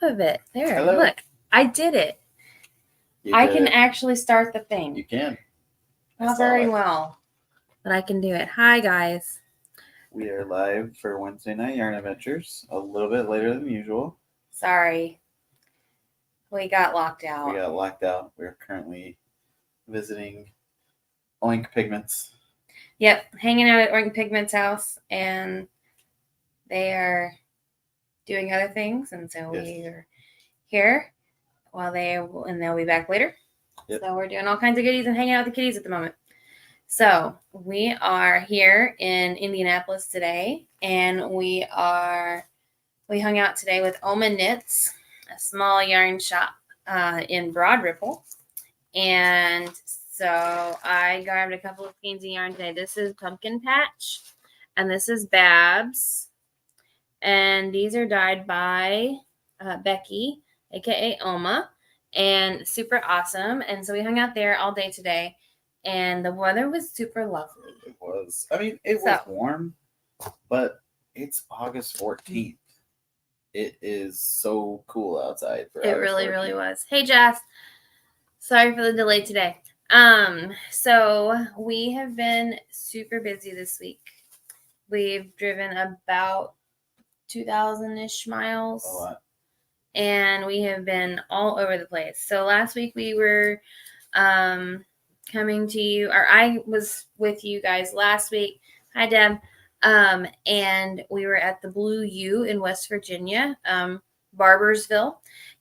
of it. There, Hello. look. I did it. I can actually start the thing. You can. Not very well, but I can do it. Hi, guys. We are live for Wednesday Night Yarn Adventures, a little bit later than usual. Sorry. We got locked out. We're currently visiting Oink Pigments. Yep, hanging out at Oink Pigments' house, and they are doing other things, and so we are here while they'll be back later. Yep. So we're doing all kinds of goodies and hanging out with the kitties at the moment. So we are here in Indianapolis today, and we hung out today with Oma Knits, a small yarn shop in Broad Ripple. And so I grabbed a couple of skeins of yarn today. This is Pumpkin Patch, and this is Babs. And these are dyed by Becky, aka Oma, and super awesome. And so we hung out there all day today, and the weather was super lovely. It was. I mean, it was warm, but it's August 14th. It is so cool outside. It really, really was. Hey, Jess. Sorry for the delay today. So we have been super busy this week. We've driven about 2,000-ish miles. A lot. And we have been all over the place. So last week we were coming to you, or I was with you guys last week. Hi, Deb. And we were at the Blue U in West Virginia, Barbersville,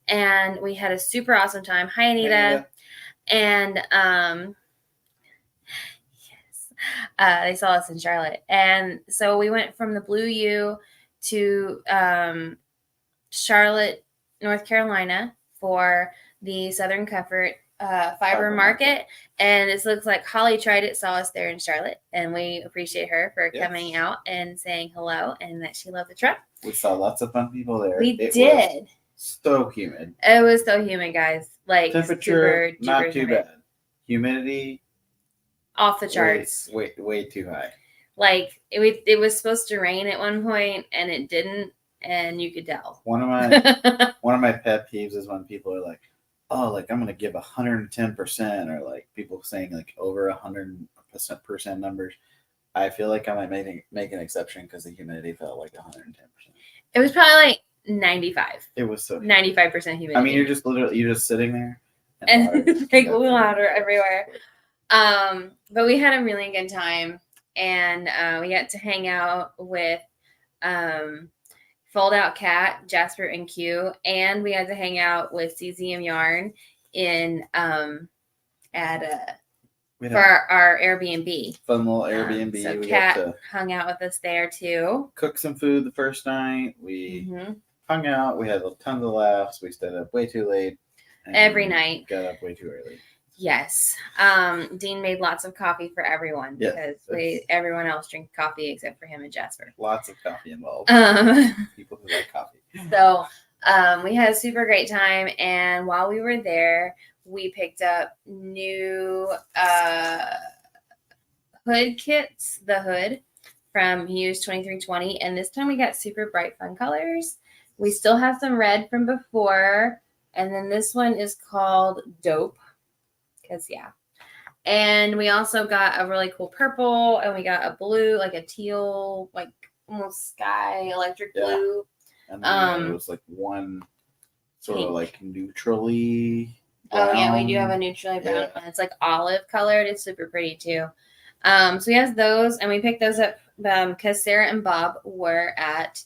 and we had a super awesome time. Hi, Anita. Hey, Anita. And they saw us in Charlotte, and so we went from the Blue U to Charlotte, North Carolina, for the Southern Comfort fiber market. And this looks like Holly tried it, saw us there in Charlotte, and we appreciate her for coming out and saying hello and that she loved the trip. We saw lots of fun people there. We did. So humid. It was so humid, guys. Like, temperature not too bad. Humidity off the charts. Way too high. Like it was supposed to rain at one point and it didn't, and you could tell. One of my pet peeves is when people are like, "Oh, like I'm gonna give 110%," or like people saying like over 100% numbers. I feel like I might make an exception because the humidity felt like 110%. It was probably like 95. It was so 95% humidity. I mean, you're just sitting there, and it's like water everywhere. But we had a really good time, and we got to hang out with Fold Out Cat, Jasper, and Q, and we had to hang out with CZM Yarn in for our Airbnb. Fun little Airbnb. So Cat hung out with us there too. Cooked some food the first night. We hung out. We had tons of laughs. We stayed up way too late. Every night. Got up way too early. Yes. Dean made lots of coffee for everyone because everyone else drinks coffee except for him and Jasper. Lots of coffee involved. People who like coffee. So we had a super great time, and while we were there, we picked up new hood kits, the hood from Hughes 2320, and this time we got super bright fun colors. We still have some red from before, and then this one is called Dope, because and we also got a really cool purple, and we got a blue, like a teal, like almost sky electric blue. And then it was like one sort of like neutrally brown. Oh yeah, we do have a neutrally brown one. It's like olive colored. It's super pretty too. So we have those, and we picked those up because Sarah and Bob were at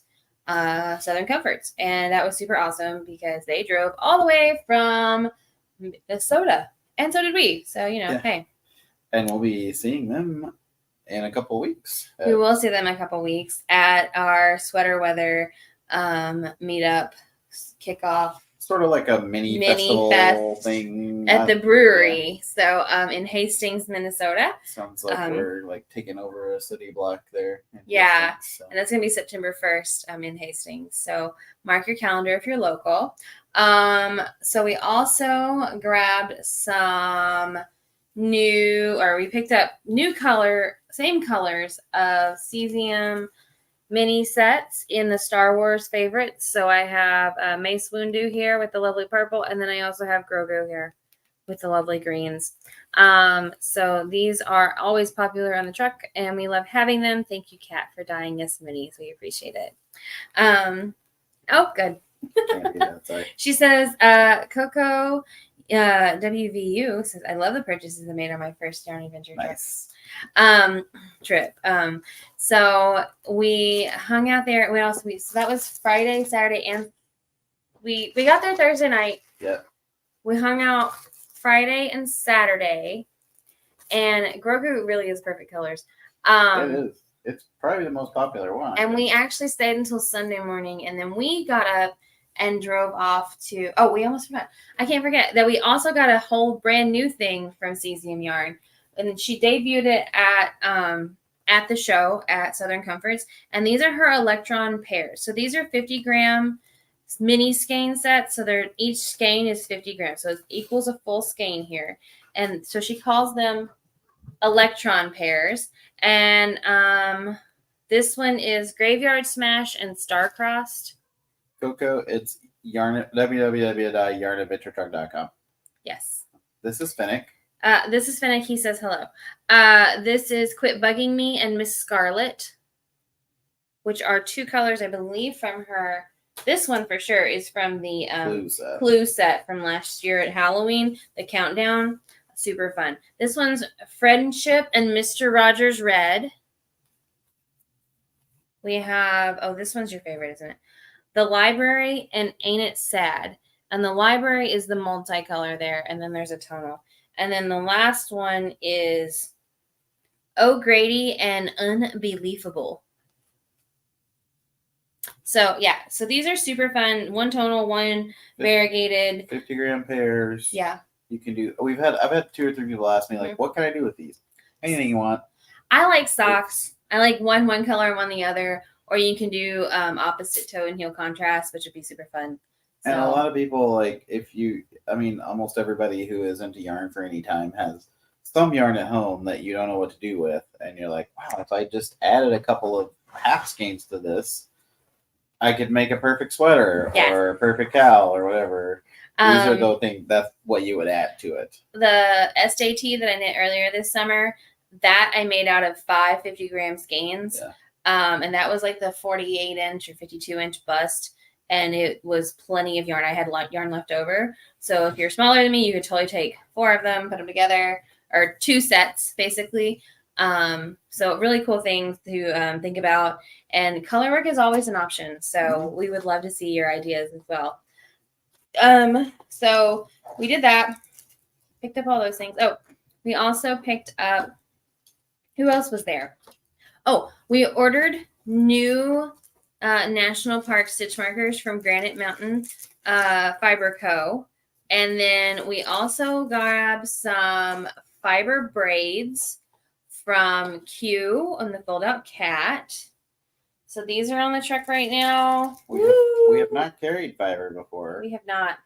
Southern Comforts, and that was super awesome because they drove all the way from Minnesota, and so did we. So hey. And we'll be seeing them in a couple of weeks. We will see them in a couple of weeks at our sweater weather meetup kickoff. Sort of like a mini festival thing at the brewery. So in Hastings, Minnesota. Sounds like we're like taking over a city block there. Yeah, so. And that's gonna be September 1st. In Hastings. So mark your calendar if you're local. So we also grabbed some we picked up same colors of cesium mini sets in the Star Wars favorites. So I have Mace Windu here with the lovely purple, and then I also have Grogu here with the lovely greens. So these are always popular on the truck, and we love having them. Thank you, Kat, for dyeing us minis. We appreciate it. Oh, good. Can't do that, sorry. She says, Coco WVU says, I love the purchases I made on my first yarn adventure trip. So we hung out there. So that was Friday, Saturday, and we got there Thursday night. Yeah. We hung out Friday and Saturday, and Grogu really is perfect colors. It is. It's probably the most popular one. And we actually stayed until Sunday morning, and then we got up and drove off to. Oh, we almost forgot. I can't forget that we also got a whole brand new thing from Cesium Yarn, and she debuted it at the show at Southern Comforts. And these are her Electron pairs. So these are 50-gram mini skein sets. So they're each skein is 50 grams, so it equals a full skein here. And so she calls them Electron pairs. And this one is Graveyard Smash and Star-Crossed. Coco, it's www.yarnadventuretruck.com. Yes. This is Finnick. This is Finnick. He says hello. This is Quit Bugging Me and Miss Scarlet, which are two colors, I believe, from her. This one for sure is from the Clue set from last year at Halloween, the countdown. Super fun. This one's Friendship and Mr. Rogers Red. We have, this one's your favorite, isn't it? The Library and Ain't It Sad. And the Library is the multicolor there, and then there's a tonal. And then the last one is O'Grady and Unbelievable. So, yeah. So these are super fun. One tonal, one variegated. 50-gram pairs. Yeah. You can do. I've had 2 or 3 people ask me, like, what can I do with these? Anything you want. I like socks. I like one color and one the other. Or you can do opposite toe and heel contrast, which would be super fun. So. And a lot of people, like, almost everybody who is into yarn for any time has some yarn at home that you don't know what to do with. And you're like, wow, if I just added a couple of half skeins to this, I could make a perfect sweater or a perfect cowl or whatever. These are the things, that's what you would add to it. The SJT that I knit earlier this summer, that I made out of 5 50-gram skeins. Yeah. And that was like the 48-inch or 52-inch bust. And it was plenty of yarn. I had yarn left over. So if you're smaller than me, you could totally take 4 of them, put them together, or 2 sets, basically. So really cool things to think about. And color work is always an option. So we would love to see your ideas as well. So we did that. Picked up all those things. Oh, we also picked up, who else was there? Oh, we ordered new National Park stitch markers from Granite Mountain Fiber Co. And then we also grabbed some fiber braids from Q on the Fold Out Cat. So these are on the truck right now. We have not carried fiber before. We have not.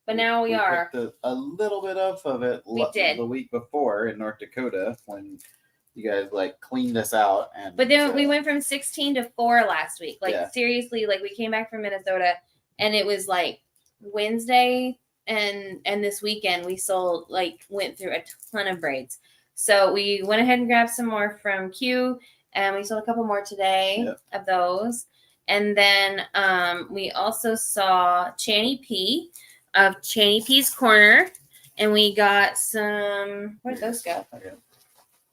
But now we are. A little bit of it the week before in North Dakota when you guys cleaned us out. But then we went from 16 to 4 last week. Seriously, we came back from Minnesota and it was Wednesday and this weekend we sold went through a ton of braids. So we went ahead and grabbed some more from Q and we sold a couple more today of those. And then we also saw Channy P of Channy P's Corner, and we got some. Where did those go? Okay.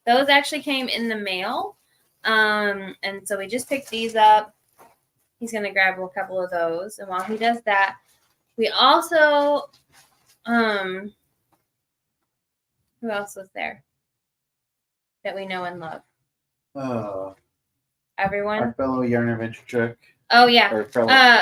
Those actually came in the mail, and so we just picked these up. He's gonna grab a couple of those, and while he does that, we also who else was there that we know and love? Oh, everyone. Our fellow yarn adventure truck. Oh yeah,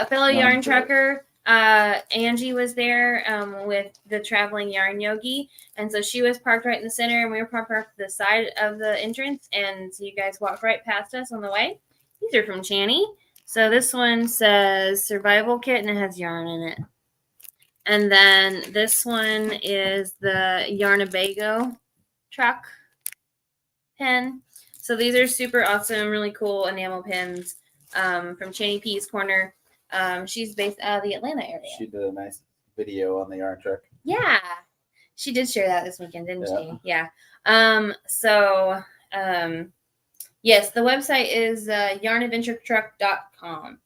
fellow yarn trucker. Angie was there with the traveling yarn yogi, and so she was parked right in the center, and we were parked off the side of the entrance, and so you guys walked right past us on the way. These are from Channy. So this one says survival kit and it has yarn in it, and then this one is the Yarnabago truck pen. So these are super awesome, really cool enamel pins. from Cheney P's Corner. She's based out of the Atlanta area. She did a nice video on the yarn truck. Yeah. She did share that this weekend, didn't she? Yeah. Yes, the website is yarnadventuretruck.com.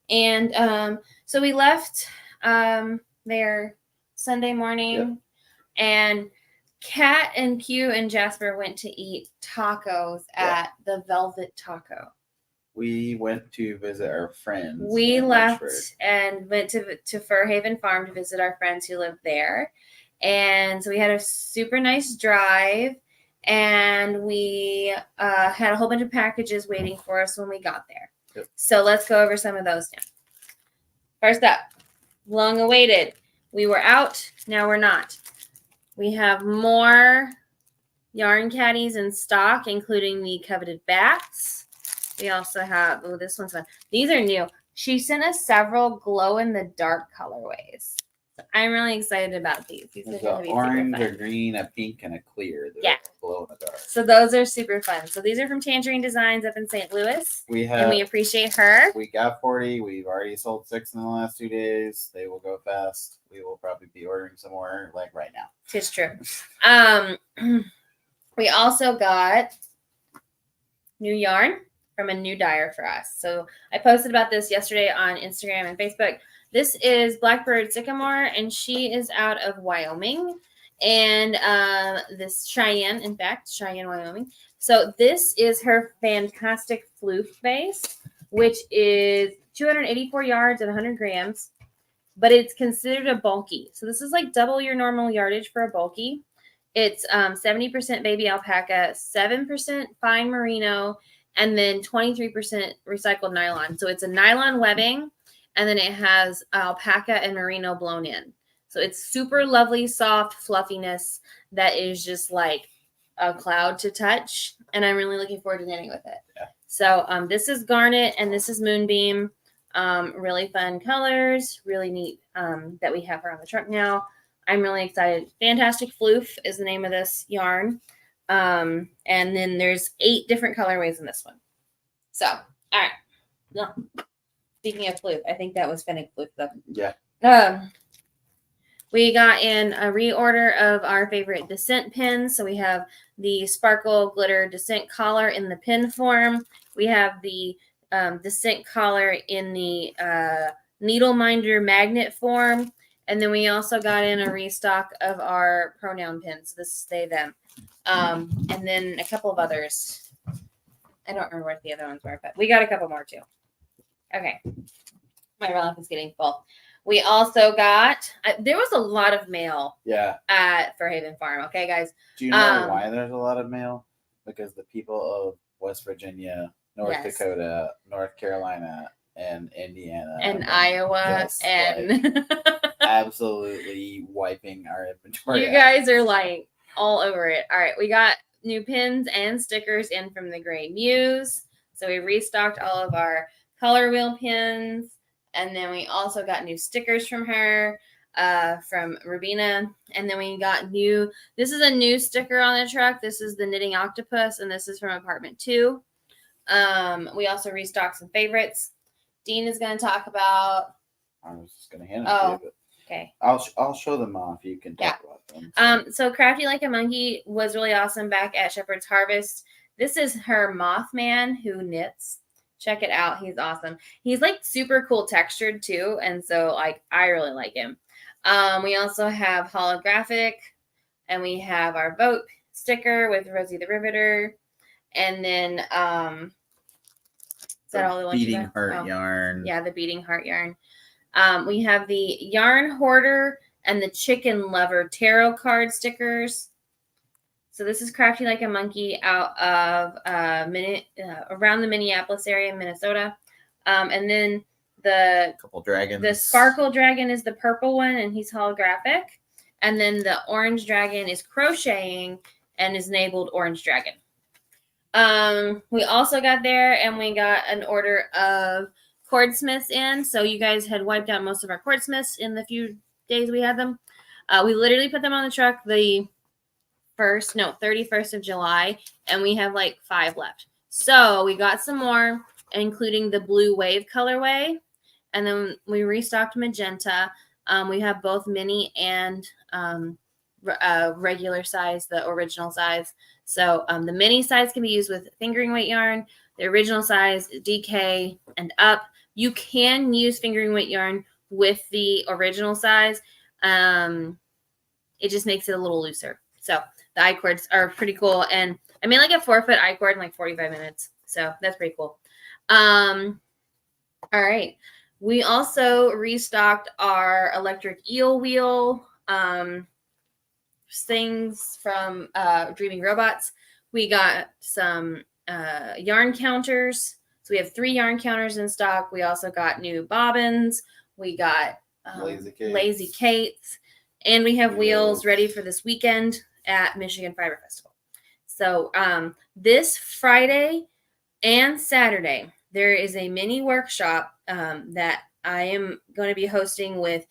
And so we left there Sunday morning, and Kat and Q and Jasper went to eat tacos at the Velvet Taco. We went to visit our friends. We left and went to Fur Haven Farm to visit our friends who live there. And so we had a super nice drive, and we had a whole bunch of packages waiting for us when we got there. Yep. So let's go over some of those now. First up, long awaited. We were out, now we're not. We have more yarn caddies in stock, including the coveted bats. We also have, this one's fun. These are new. She sent us several glow-in-the-dark colorways. So I'm really excited about these. These There's are going to be orange, super a fun. green, a pink, and a clear. Yeah. Glow in the dark. So those are super fun. So these are from Tangerine Designs up in St. Louis. And we appreciate her. We got 40. We've already sold 6 in the last 2 days. They will go fast. We will probably be ordering some more like right now. It's true. We also got new yarn from a new dyer for us. So I posted about this yesterday on Instagram and Facebook. This is Blackbird Sycamore, and she is out of Wyoming. And this Cheyenne, Wyoming. So this is her fantastic floof base, which is 284 yards and 100 grams, but it's considered a bulky. So this is like double your normal yardage for a bulky. It's 70% baby alpaca, 7% fine merino, and then 23% recycled nylon. So it's a nylon webbing, and then it has alpaca and merino blown in. So it's super lovely, soft fluffiness that is just like a cloud to touch. And I'm really looking forward to knitting with it. Yeah. So this is Garnet and this is Moonbeam. Really fun colors, really neat that we have her on the truck now. I'm really excited. Fantastic Floof is the name of this yarn. And then there's 8 different colorways in this one. So, all right. No. Speaking of Floof, I think that was Fennec Floof though. Yeah. We got in a reorder of our favorite Descent pins. So we have the Sparkle Glitter Descent collar in the pin form. We have the Descent collar in the Needle Minder magnet form. And then we also got in a restock of our pronoun pins. This is they, them. And then a couple of others. I don't remember what the other ones were, but we got a couple more too. Okay. My mouth is getting full. We also got, there was a lot of mail at Fur Haven Farm. Okay, guys. Do you know why there's a lot of mail? Because the people of West Virginia, North Dakota, North Carolina, and Indiana. And Iowa. And absolutely wiping our inventory. You guys are like all over it. All right. We got new pins and stickers in from the Gray Muse. So we restocked all of our color wheel pins. And then we also got new stickers from her, from Rubina. And then we got this is a new sticker on the truck. This is the Knitting Octopus, and this is from Apartment 2. We also restocked some favorites. Dean is going to talk about. I was just going to hand it to you. But okay. I'll show them off. You can talk about them. So Crafty Like a Monkey was really awesome back at Shepherd's Harvest. This is her Mothman who knits. Check it out. He's awesome. He's like super cool textured too. And so like, I really like him. We also have holographic, and we have our Vote sticker with Rosie the Riveter. And then, is that all the ones? Beating Heart yarn. Yeah. The Beating Heart yarn. We have the Yarn Hoarder and the Chicken Lover tarot card stickers. So this is Crafty Like a Monkey out of around the Minneapolis area in Minnesota. And then the Sparkle Dragon is the purple one, and he's holographic. And then the Orange Dragon is crocheting and is labeled Orange Dragon. We also got there, and we got an order of cordsmiths in. So you guys had wiped out most of our cordsmiths in the few days we had them. We literally put them on the truck the 31st of July, and we have like 5 left. So we got some more, including the blue wave colorway. And then we restocked magenta. We have both mini and regular size, the original size. So the mini size can be used with fingering weight yarn. The original size, DK and up. You can use fingering weight yarn with the original size. It just makes it a little looser. So the I-cords are pretty cool. And I made like a 4-foot I-cord in like 45 minutes. So that's pretty cool. All right. We also restocked our electric eel wheel things from Dreaming Robots. We got some yarn counters. So we have 3 yarn counters in stock. We also got new bobbins. We got Lazy Kates. And we have wheels ready for this weekend at Michigan Fiber Festival. So this Friday and Saturday, there is a mini workshop that I am going to be hosting with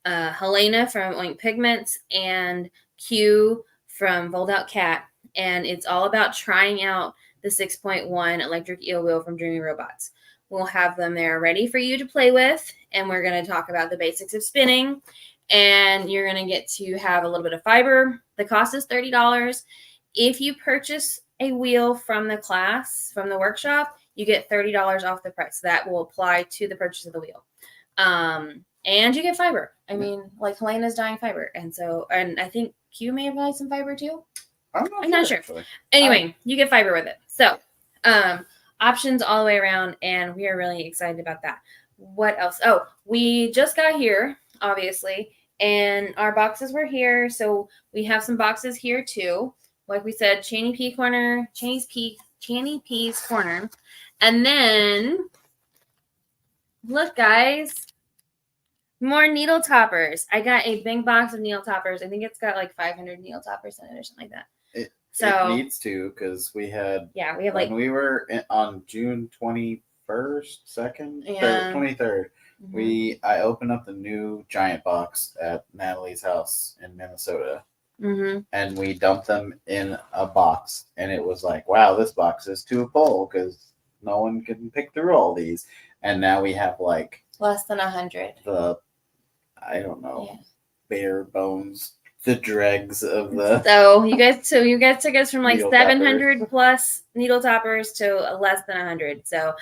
Helena from Oink Pigments and Q from Fold Out Cat. And it's all about trying out the 6.1 electric eel wheel from Dreaming Robots. We'll have them there ready for you to play with. And we're going to talk about the basics of spinning. And you're going to get to have a little bit of fiber. The cost is $30. If you purchase a wheel from the class, from the workshop, you get $30 off the price. That will apply to the purchase of the wheel. And you get fiber. I mean, like Helena's dyeing fiber. And I think Q may have dyed some fiber too. I'm not sure. Actually. Anyway, you get fiber with it. So options all the way around. And we are really excited about that. What else? Oh, we just got here, obviously. And our boxes were here. So we have some boxes here too. Like we said, Channy Peas Corner. And then, look, guys, more needle toppers. I got a big box of needle toppers. I think it's got like 500 needle toppers in it or something like that. It needs to, because we have like, when we were on June 21st, 2nd, 23rd, I opened up the new giant box at Natalie's house in Minnesota. And we dumped them in a box, and it was like, wow, this box is too full because no one can pick through all these. And now we have like less than 100. Bare bones, the dregs of the. So you guys took us from like 700 plus needle toppers to less than 100. So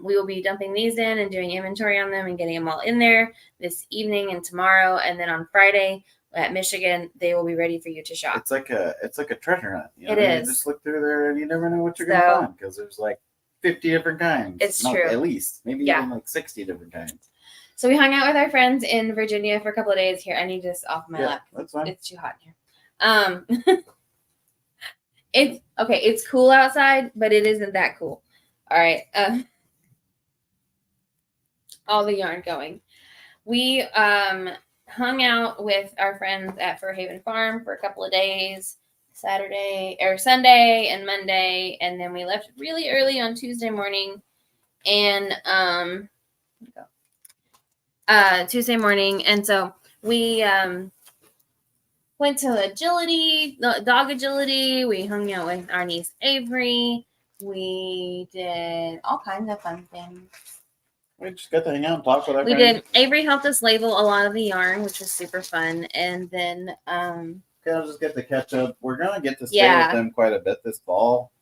we will be dumping these in and doing inventory on them and getting them all in there this evening and tomorrow, and then on Friday at Michigan, they will be ready for you to shop. It's like a treasure hunt. It is. You just look through there and you never know what you're going to find, because there's like 50 different kinds. It's true. At least. Maybe even like 60 different kinds. So we hung out with our friends in Virginia for a couple of days here. I need this off my lap. That's fine. It's too hot here. It's cool outside, but it isn't that cool. All right. All the yarn going. We hung out with our friends at Fur Haven Farm for a couple of days, Sunday and Monday, and then we left really early on Tuesday morning. And Tuesday morning, and so we went to dog agility. We hung out with our niece Avery. We did all kinds of fun things. We just got to hang out and talk with our friends. Did. Avery helped us label a lot of the yarn, which was super fun. And then I'll just get to catch up. We're gonna get to stay with them quite a bit this fall.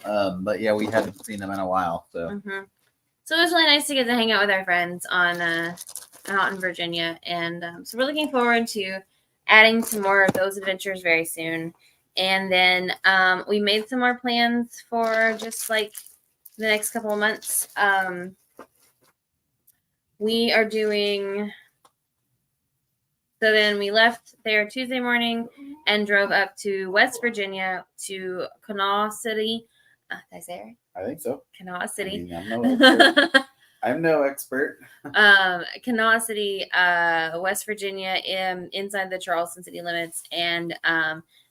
But yeah, we hadn't seen them in a while. So So it was really nice to get to hang out with our friends out in Virginia. And so we're looking forward to adding some more of those adventures very soon. And then we made some more plans for just like the next couple of months. We are doing. So then we left there Tuesday morning and drove up to West Virginia to Kanawha City. Did I say it right? I think so. Kanawha City. I'm no expert. Kanawha City, West Virginia, inside the Charleston city limits. And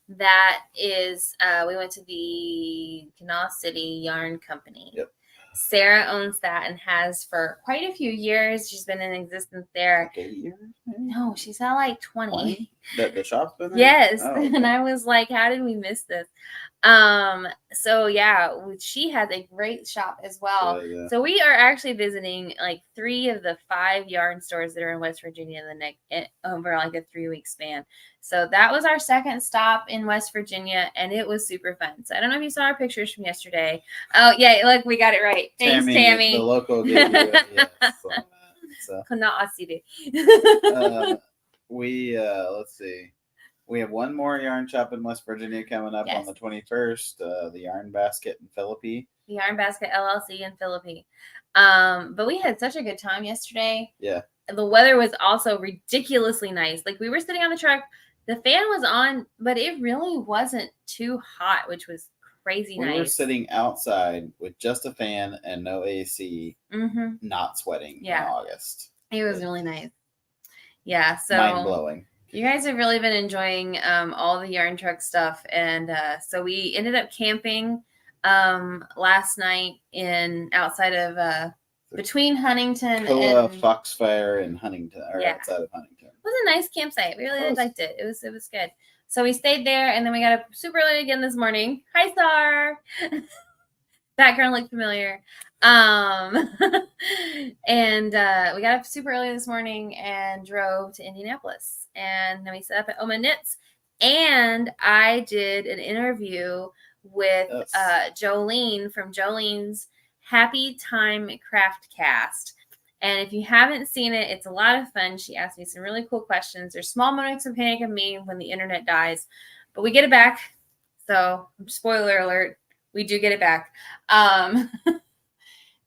that is, we went to the Kanawha City Yarn Company. Yep. Sarah owns that and has for quite a few years. She's been in existence there. 8 years? Maybe? No, she's at like 20. The shop's been there? Yes. Oh, okay. And I was like, how did we miss this? So yeah, she has a great shop as well. Yeah. So we are actually visiting like 3 of the 5 yarn stores that are in West Virginia over like a 3-week span. So that was our second stop in West Virginia, and it was super fun. So I don't know if you saw our pictures from yesterday. Oh yeah, look, we got it right. Thanks, Tammy. The local gave you a yes on that. So let's see. We have one more yarn shop in West Virginia coming up on the 21st. The Yarn Basket in Philippi. The Yarn Basket LLC in Philippi. But we had such a good time yesterday. Yeah. The weather was also ridiculously nice. Like we were sitting on the truck, the fan was on, but it really wasn't too hot, which was crazy nice. We were sitting outside with just a fan and no AC, not sweating in August. It was really nice. Yeah, so mind blowing. You guys have really been enjoying all the yarn truck stuff, and so we ended up camping last night outside of between Huntington and Foxfire and Huntington, or outside of Huntington. It was a nice campsite. We really liked it. It was good. So we stayed there, and then we got up super early again this morning. Hi, Star. Background looked familiar. And we got up super early this morning and drove to Indianapolis. And then we set up at Oma Knits. And I did an interview with Jolene from Jolene's Happy Time Craft Cast. And if you haven't seen it, it's a lot of fun. She asked me some really cool questions. There's small moments of panic of me when the internet dies, but we get it back. So spoiler alert, we do get it back.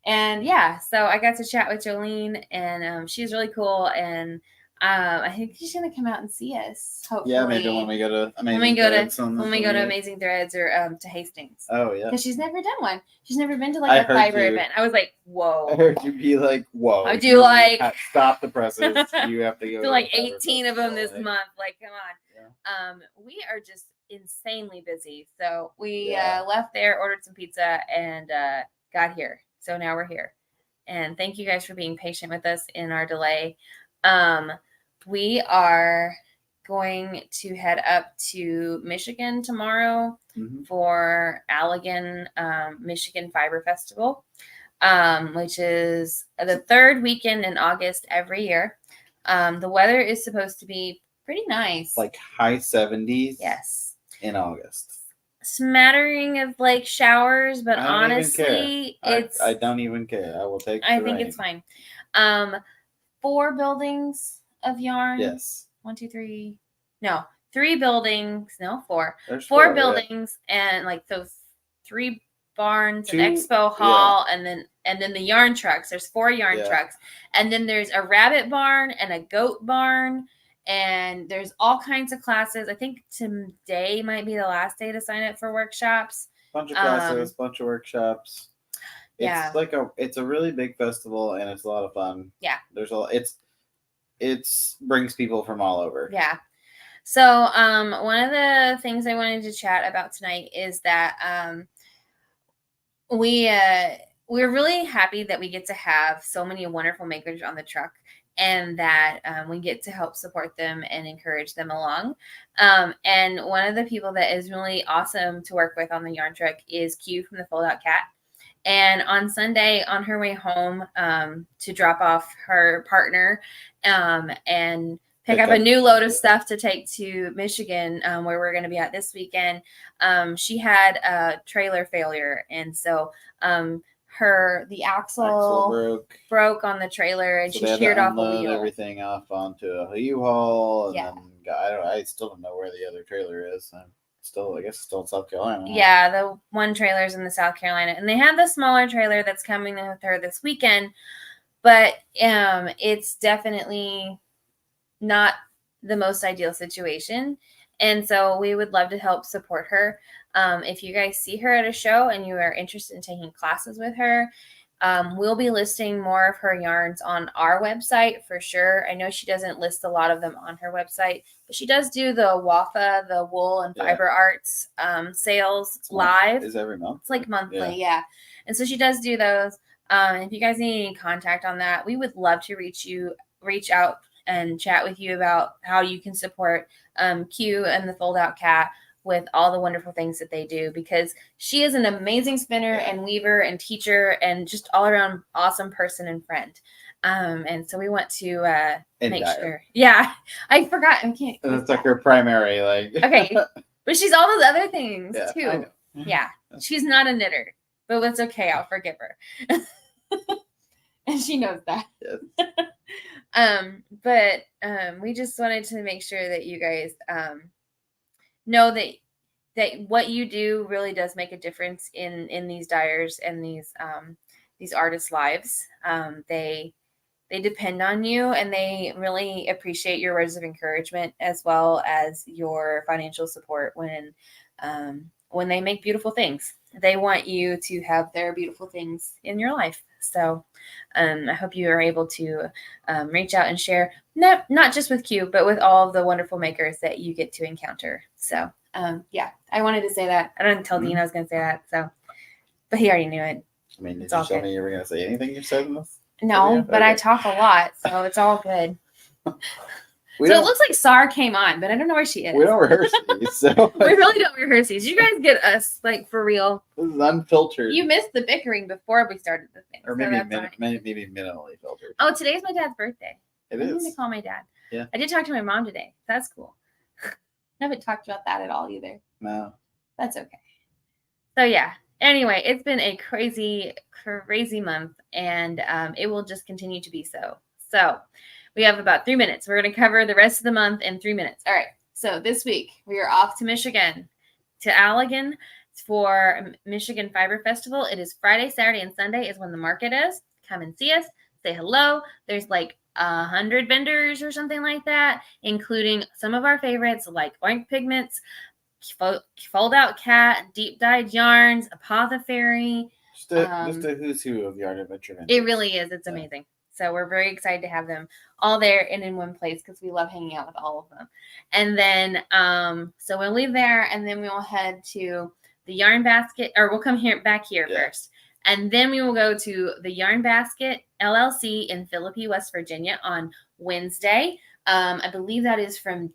And yeah, so I got to chat with Jolene, and she's really cool. And I think she's gonna come out and see us. Hopefully, yeah, maybe when we go to Amazing Threads or to Hastings. Oh yeah, because she's never done one. She's never been to like a fiber event. I was like, whoa. I heard you be like, whoa. I do like stop the presses. You have to go. Do like 18 of them this month. Like, come on. Yeah. We are just insanely busy. So we left there, ordered some pizza, and got here. So now we're here. And thank you guys for being patient with us in our delay. We are going to head up to Michigan tomorrow for Allegan Michigan Fiber Festival, which is the 3rd weekend in August every year. The weather is supposed to be pretty nice. Like high 70s. Yes. In August. Smattering of like showers, but honestly, I don't even care. I will take. I think it's fine. 4 buildings of yarn. Yes. 1, 2, 3. No, 3 buildings. No, 4. There's 4 buildings, and like those 3 barns, an expo hall, and then the yarn trucks. There's 4 yarn trucks, and then there's a rabbit barn and a goat barn. And there's all kinds of classes. I think today might be the last day to sign up for workshops. Bunch of classes, bunch of workshops. It's a really big festival, and it's a lot of fun. Yeah. It brings people from all over. Yeah. So one of the things I wanted to chat about tonight is that we're really happy that we get to have so many wonderful makers on the truck. And that we get to help support them and encourage them along. And one of the people that is really awesome to work with on the yarn truck is Q from the Fold Out Cat. And on Sunday, on her way home to drop off her partner and pick up a new load of stuff to take to Michigan, where we're going to be at this weekend, she had a trailer failure. And so the axle broke on the trailer, and so she sheared off a wheel. Everything off onto a U-Haul, and then I still don't know where the other trailer is. I guess it's still in South Carolina. Yeah, the one trailer's in the South Carolina, and they have the smaller trailer that's coming with her this weekend, but it's definitely not the most ideal situation. And so we would love to help support her. If you guys see her at a show and you are interested in taking classes with her, we'll be listing more of her yarns on our website for sure. I know she doesn't list a lot of them on her website, but she does do the WAFA, the wool and fiber arts sales live. Is every month? It's like monthly, yeah. And so she does do those. If you guys need any contact on that, we would love to reach out and chat with you about how you can support Q and the Fold Out Cat. with all the wonderful things that they do, because she is an amazing spinner and weaver and teacher and just all around awesome person and friend. And so we want to make sure. Yeah, I forgot. I can't. That's like her primary, like. Okay, but she's all those other things too. I know. Yeah, she's not a knitter, but that's okay. I'll forgive her. And she knows that. Yes. But we just wanted to make sure that you guys know that what you do really does make a difference in these dyers and these artists' lives. They depend on you, and they really appreciate your words of encouragement as well as your financial support when they make beautiful things. They want you to have their beautiful things in your life. So I hope you are able to reach out and share, not just with Q, but with all of the wonderful makers that you get to encounter. So yeah, I wanted to say that. I didn't tell Dean I was going to say that, but he already knew it. I mean, did you tell me you were going to say anything you said in this? No, but I talk a lot, so it's all good. So it looks like Sar came on, but I don't know where she is. We don't rehearse these, so we really don't rehearse these. You guys get us like for real. This is unfiltered. You missed the bickering before we started the thing, or maybe minimally filtered. Oh, today's my dad's birthday. I need to call my dad. Yeah, I did talk to my mom today. That's cool. I haven't talked about that at all either. No, that's okay. So yeah. Anyway, it's been a crazy, crazy month, and it will just continue to be so. So we have about 3 minutes. We're going to cover the rest of the month in 3 minutes. All right. So this week we are off to Michigan, to Allegan for Michigan Fiber Festival. It is Friday, Saturday, and Sunday is when the market is. Come and see us. Say hello. There's like 100 vendors or something like that, including some of our favorites like Oink Pigments, Fold Out Cat, Deep Dyed Yarns, Apothecary. Just a who's who of yard adventure vendors. It really is. It's amazing. So we're very excited to have them all there and in one place because we love hanging out with all of them. And then, so we'll leave there, and then we'll head to the Yarn Basket, or we'll come back here first. And then we will go to the Yarn Basket LLC in Philippi, West Virginia on Wednesday. I believe that is from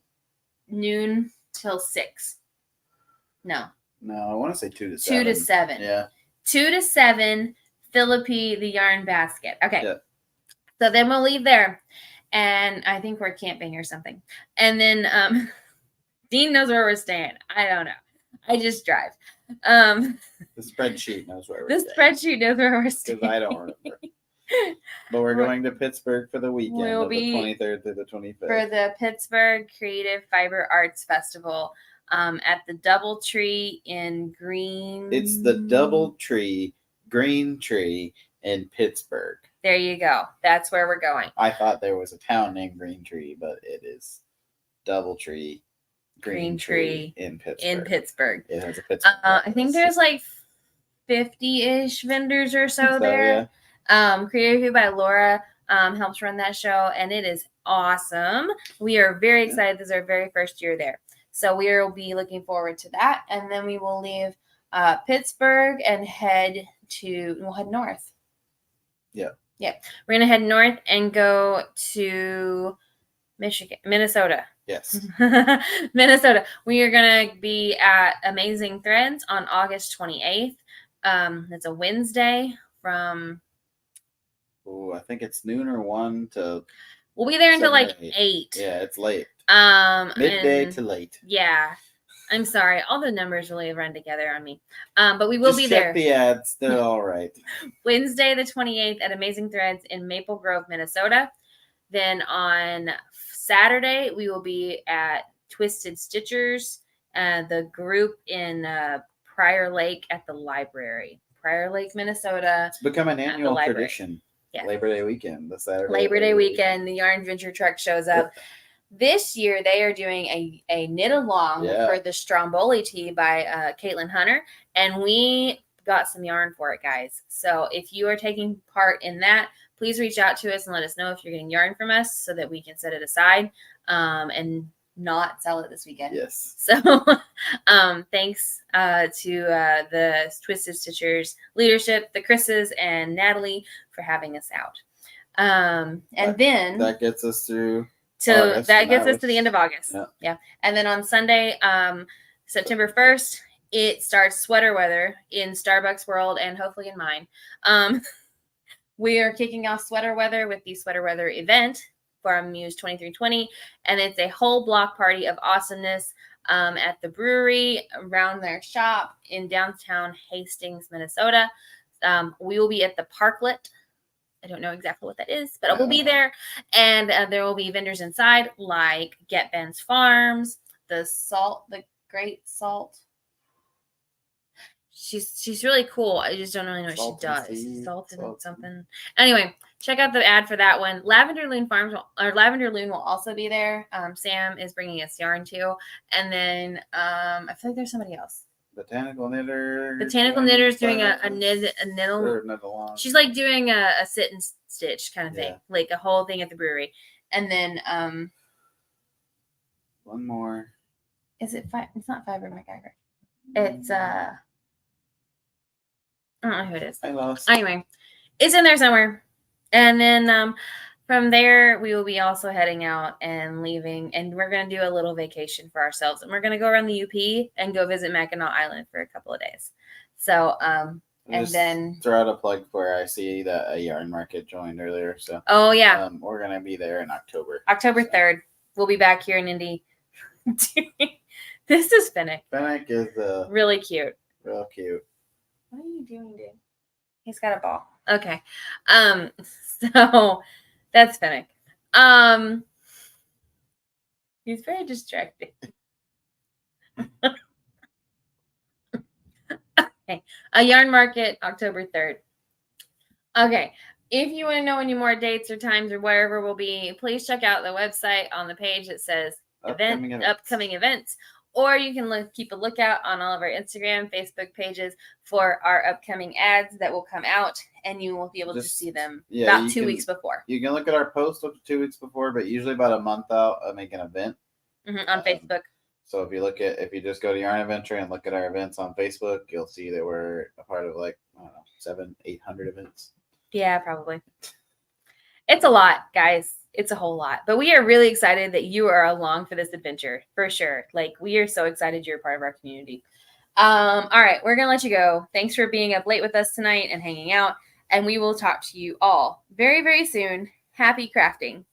noon till 6. No, I want to say 2 to 7. 2 to 7. Yeah. 2 to 7, Philippi, the Yarn Basket. Okay. Yeah. So then we'll leave there, and I think we're camping or something. And then Dean knows where we're staying. I don't know. I just drive. The spreadsheet knows where we're staying. Spreadsheet knows where we're staying. Because I don't remember. But we're going to Pittsburgh for the weekend of the 23rd through the 25th. For the Pittsburgh Creative Fiber Arts Festival at the Doubletree in Green. It's the Doubletree Green Tree in Pittsburgh. There you go. That's where we're going. I thought there was a town named Green Tree, but it is Doubletree Green Tree in Pittsburgh. It has a Pittsburgh. I think there's like 50-ish vendors or so there. Yeah. Created by Laura helps run that show, and it is awesome. We are very excited. This is our very first year there. So we will be looking forward to that. And then we will leave Pittsburgh and we'll head north. Yeah. Yeah. We're going to head north and go to Minnesota. Yes. Minnesota. We are going to be at Amazing Threads on August 28th. It's a Wednesday from... I think it's noon or 1 to... We'll be there until like 8. Yeah, it's late. Midday to late. Yeah. I'm sorry. All the numbers really run together on me. But we will be there. Check the ads. They're all right. Wednesday the 28th at Amazing Threads in Maple Grove, Minnesota. Then on Saturday, we will be at Twisted Stitchers, the group in Prior Lake at the library. Prior Lake, Minnesota. It's become an annual tradition. Yeah. Labor Day weekend, the Saturday. Labor Day weekend, the Yarn Adventure truck shows up. This year, they are doing a knit along for the Stromboli tea by Caitlin Hunter, and we got some yarn for it, guys. So if you are taking part in that, please reach out to us and let us know if you're getting yarn from us so that we can set it aside and not sell it this weekend. Yes. So thanks to the Twisted Stitchers leadership, the Chris's and Natalie for having us out. And then that gets us through. So that gets us to the end of August. Yeah. And then on Sunday, September 1st, it starts sweater weather in Starbucks World and hopefully in mine. We are kicking off sweater weather with the sweater weather event for Muse 2320, and it's a whole block party of awesomeness at the brewery around their shop in downtown Hastings, Minnesota. We will be at the Parklet. I don't know exactly what that is, but we'll be there, and there will be vendors inside like Get Ben's Farms, the Great Salt. She's really cool. I just don't really know what she does. Salt and something. Anyway, check out the ad for that one. Lavender Loon will also be there. Sam is bringing us yarn too, and then I feel like there's somebody else. Botanical Knitter's doing a knittle. She's like doing a sit and stitch kind of thing, like a whole thing at the brewery. And then one more. Is it It's not Fiber McGregor. It's I don't know who it is. I lost. Anyway, it's in there somewhere. And then from there, we will be also heading out and leaving, and we're going to do a little vacation for ourselves. And we're going to go around the UP and go visit Mackinac Island for a couple of days. So, and then throw out a plug for I see that a yarn market joined earlier. So, we're going to be there in October. October 3rd. We'll be back here in Indy. This is Finnick. Finnick is really cute. Real cute. What are you doing, dude? He's got a ball. Okay. So that's Finnick. He's very distracting. Okay. A yarn market, October 3rd. Okay. If you want to know any more dates or times or wherever we'll be, please check out the website on the page that says upcoming events. Or you can keep a lookout on all of our Instagram, Facebook pages for our upcoming ads that will come out, and you will be able to see them about 2 weeks before. You can look at our post up to 2 weeks before, but usually about a month out, I make an event on Facebook. So if you just go to Yarn Adventure and look at our events on Facebook, you'll see that we're a part of 700-800 events. Yeah, probably. It's a lot, guys. It's a whole lot. But we are really excited that you are along for this adventure, for sure. We are so excited you're part of our community. All right, we're going to let you go. Thanks for being up late with us tonight and hanging out. And we will talk to you all very, very soon. Happy crafting.